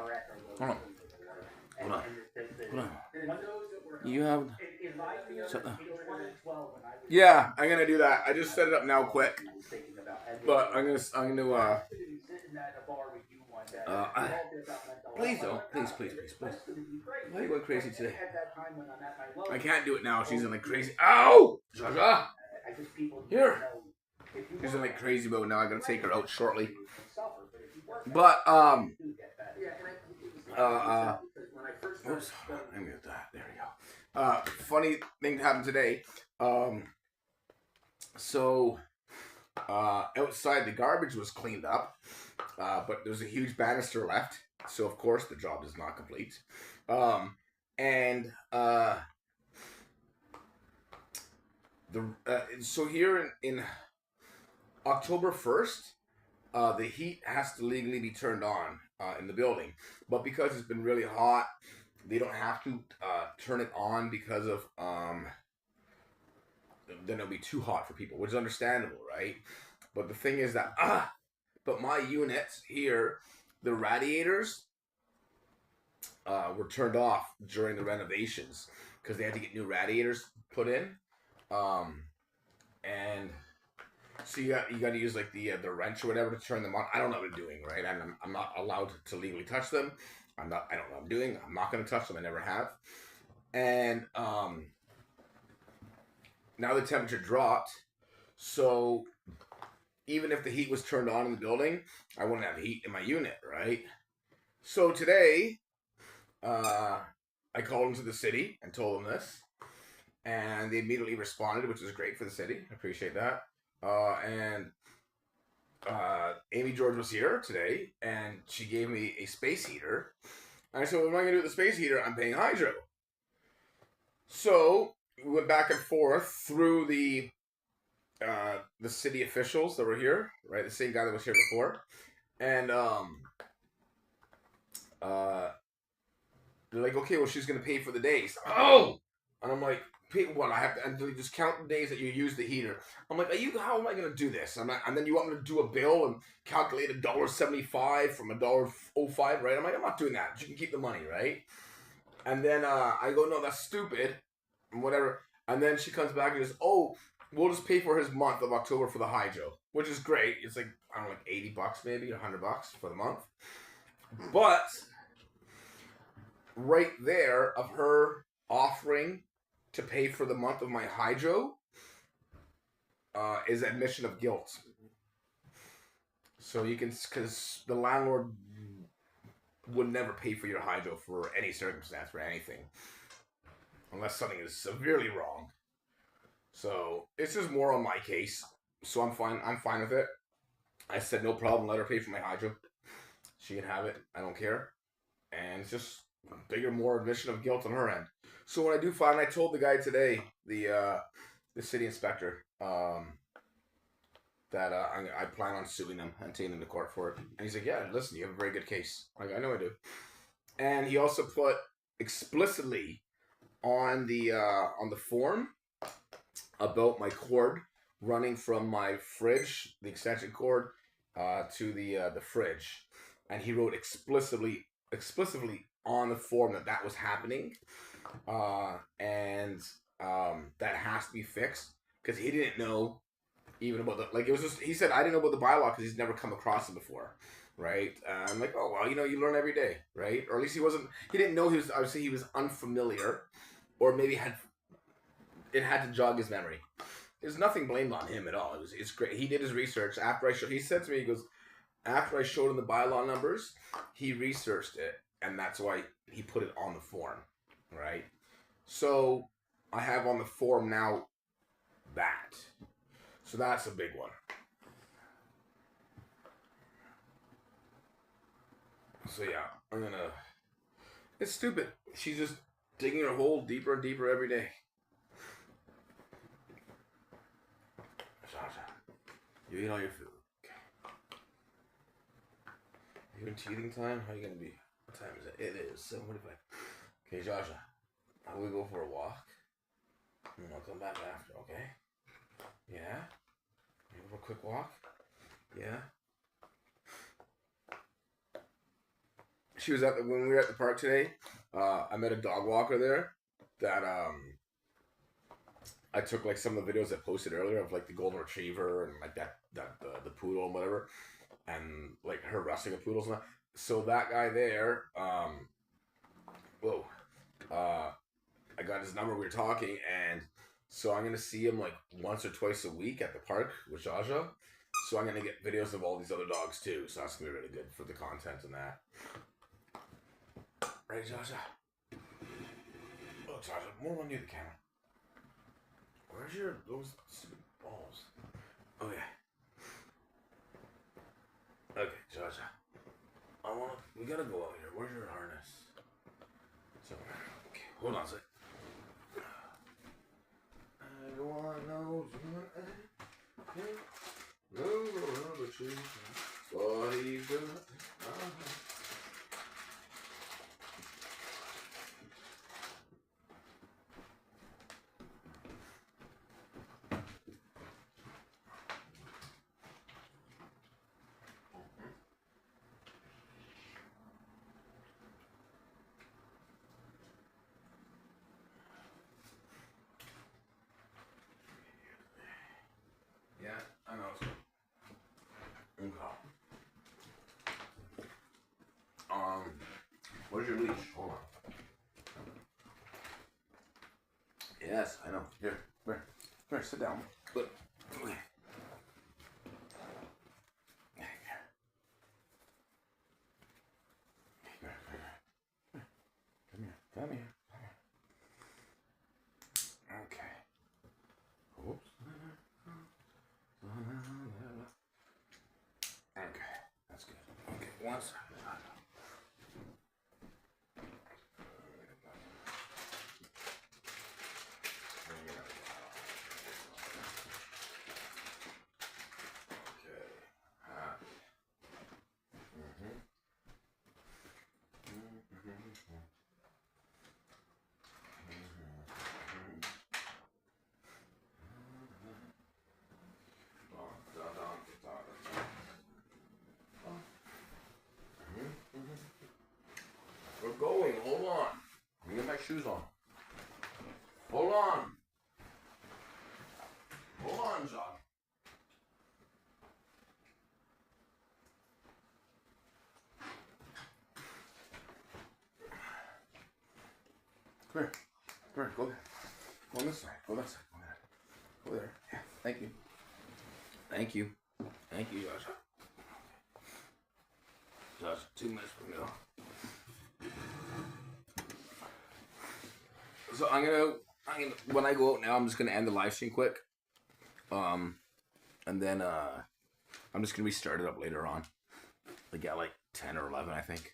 Hold on. Hold on. Hold on. You have. In my field, Shut it was 2012 when I was. Yeah, I'm gonna do that. I just set it up now quick. Thinking about, But I'm gonna sitting at a bar with you one day. please don't. Please. Why are you going crazy today? At that time when I'm at my lowest, I can't do it now. She's in like crazy. Ow! Zsa Zsa! I just people Here. She's in like crazy mode now. I gotta take her out shortly. But oops, let me get that. There we go. Funny thing happened today. So outside the garbage was cleaned up, but there's a huge banister left. So of course the job is not complete. So here in October 1st, the heat has to legally be turned on in the building. But because it's been really hot, they don't have to turn it on because of then it'll be too hot for people, which is understandable, right? But the thing is that but my units here, the radiators were turned off during the renovations because they had to get new radiators put in, and so you got to use like the wrench or whatever to turn them on. I don't know what I'm doing, right? I'm not allowed to legally touch them. I don't know what I'm doing. I'm not going to touch them. I never have. And now the temperature dropped, so even if the heat was turned on in the building, I wouldn't have heat in my unit, right? So today, I called into the city and told them this, and they immediately responded, which was great for the city. I appreciate that. And Amy George was here today, and she gave me a space heater. And I said, what am I going to do with the space heater? I'm paying hydro. So we went back and forth through the city officials that were here, right? The same guy that was here before. And they're like, okay, well, she's going to pay for the days. Oh! And I'm like, pay what? I have to and just count the days that you use the heater. I'm like, how am I going to do this? And then you want me to do a bill and calculate $1.75 from $1.05, right? I'm like, I'm not doing that. You can keep the money, right? And then I go, no, that's stupid, and whatever. And then she comes back and goes, oh, we'll just pay for his month of October for the hydro, which is great. It's like, I don't know, like $80 maybe, $100 for the month. But right there of her offering to pay for the month of my hydro is admission of guilt. So you can, because the landlord would never pay for your hydro for any circumstance, for anything. Unless something is severely wrong. So, it's just more on my case. So I'm fine with it. I said no problem, let her pay for my hydro. She can have it, I don't care. And it's just a bigger, more admission of guilt on her end. So when I do find, I told the guy today, the city inspector, that I plan on suing them and taking them to court for it. And he's like, yeah, listen, you have a very good case. Like, I know I do. And he also put explicitly on the form about my cord running from my fridge, the extension cord, to the fridge, and he wrote explicitly on the form that was happening, and that has to be fixed because he didn't know even about it was just, he said, I didn't know about the bylaw because he's never come across it before, right? I'm like, oh well, you learn every day, right? Or at least he didn't know, I would say he was unfamiliar, or maybe it had to jog his memory. There's nothing blamed on him at all. It's great. He did his research after he said to me, he goes, after I showed him the bylaw numbers, he researched it, and that's why he put it on the form, right? So I have on the form now that. So that's a big one. So yeah, it's stupid. She's just digging her hole deeper and deeper every day. Zsa Zsa, you eat all your food. Okay. You in teething time? How are you gonna be? What time is it? It is 7:45. Okay, Zsa Zsa, how will we go for a walk? And I'll come back after, okay? Yeah? You go for a quick walk? Yeah? She was when we were at the park today, I met a dog walker there that I took like some of the videos I posted earlier of like the golden retriever and like the poodle and whatever, and like her wrestling with poodles and that. So that guy there, I got his number, we were talking, and so I'm gonna see him like once or twice a week at the park with Zsa Zsa. So I'm gonna get videos of all these other dogs too. So that's gonna be really good for the content and that. Right, Zsa Zsa? Oh, Zsa Zsa, more on near the camera. Where's those stupid balls? Oh yeah. Okay, Zsa Zsa. We gotta go out here. Where's your harness? Somewhere. Okay, hold on a sec. I want no but you. What he's doing. Yeah, I know. Okay. Where's your leash? Hold on. Yes, I know. Here, sit down. Look. Okay. Come here. Okay. Oops. Okay, that's good. Okay, one second. We're going. Hold on. Let me get my shoes on. Hold on. Hold on, John. Come here. Go there. Go on this side. Go that side. Go there. Yeah. Thank you. Thank you, Zsa Zsa. 2 minutes from now. So I'm gonna when I go out now, I'm just gonna end the live stream quick. And then I'm just gonna restart it up later on. Like at like 10 or 11, I think.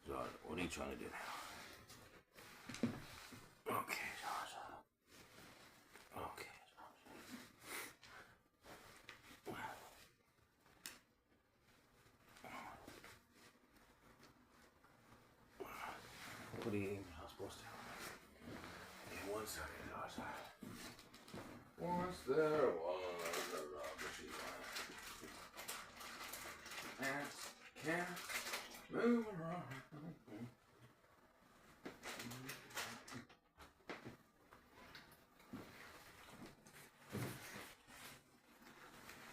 So what are you trying to do now? Okay, Zsa Zsa. Okay, Zsa Zsa. What are you not supposed to? Okay, 1 second, Zsa Zsa. Once there was a rubber sheet. Ants can't move around.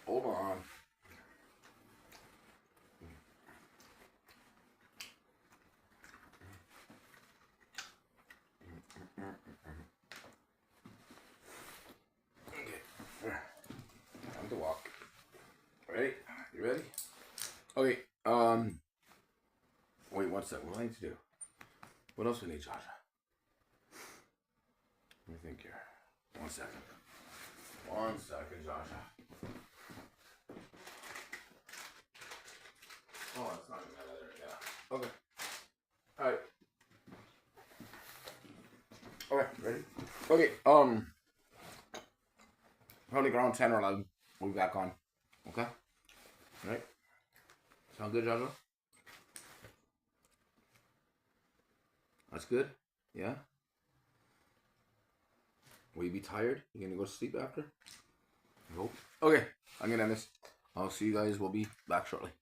Hold on. Okay. Time to walk. Ready? You ready? Okay. Wait 1 second. What do I need to do? What else do we need, Zsa Zsa? Let me think here. 1 second. 1 second, Zsa Zsa. Oh, it's not even that other. Yeah. Okay. Alright. Okay, ready? Okay, probably around 10 or 11. We'll be back on. Okay? Alright. Sound good, Zsa Zsa? That's good? Yeah? Will you be tired? You gonna go to sleep after? I hope. Okay, I'm gonna end this. I'll see you guys. We'll be back shortly.